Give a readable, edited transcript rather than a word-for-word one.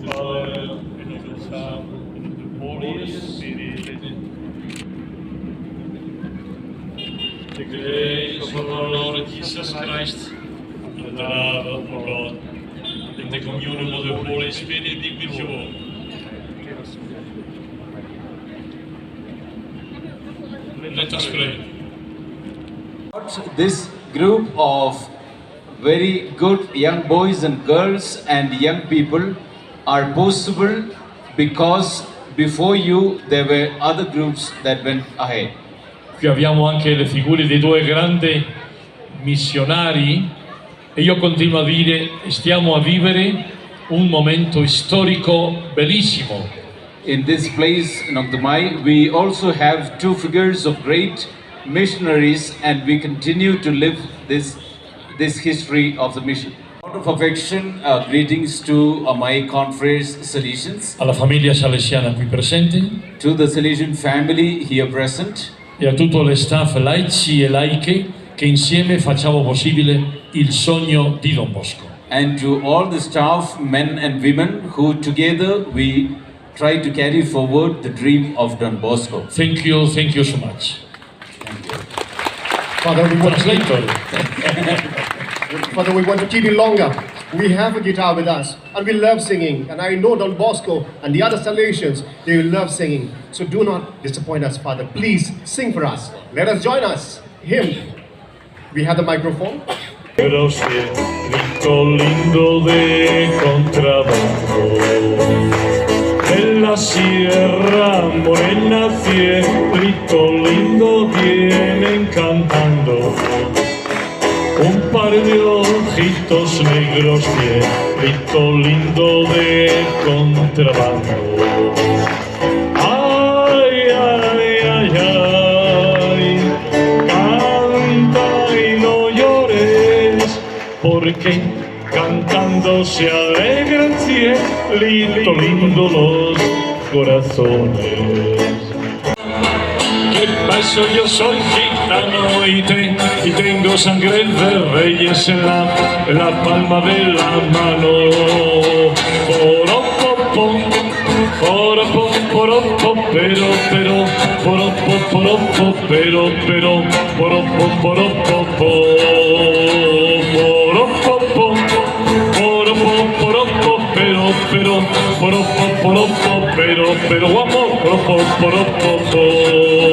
Father, and of the Son, and of the Holy Spirit. The grace of our Lord Jesus Christ, and the love of God, and the communion of the Holy Spirit be with you all. Let us pray. This group of very good young boys and girls and young people are possible because before you there were other groups that went ahead. Qui abbiamo anche le figure dei due grandi missionari e io continuo a dire stiamo a vivere un momento storico bellissimo. In this place in Nongdamai, we also have two figures of great missionaries and we continue to live this history of the mission. Out of affection, greetings to my confreres Salesians, Alla famiglia salesiana qui presente to the Salesian family here present, e a tutto le staff laici e laiche che insieme facciamo possibile il sogno di Don Bosco. and to all the staff, men and women, who together we try to carry forward the dream of Don Bosco. Thank you so much. Father, we want to Translator. Father, we want to keep it longer. We have a guitar with us, and we love singing. And I know Don Bosco and the other Salesians, they will love singing. So do not disappoint us, Father. Please sing for us. Let us join us. Hymn. We have the microphone. Pero grito lindo de contrabando, en la sierra morena grito lindo vienen cantando, un par de ojitos negros grito lindo de contrabando. Ay, ay, ay, ay, canta y no llores, porque cantando se alegran cielito lindo los corazones. ¿Qué pasó? Yo soy gitano y tengo sangre de reyes en la palma de la mano. Poropopo, poropo, poropo, pero, poropo, poropo, pero, poropo, poropo, poropo, poropo, poropo, pero, poropo, poropo, pero, amor, poropo, poropo.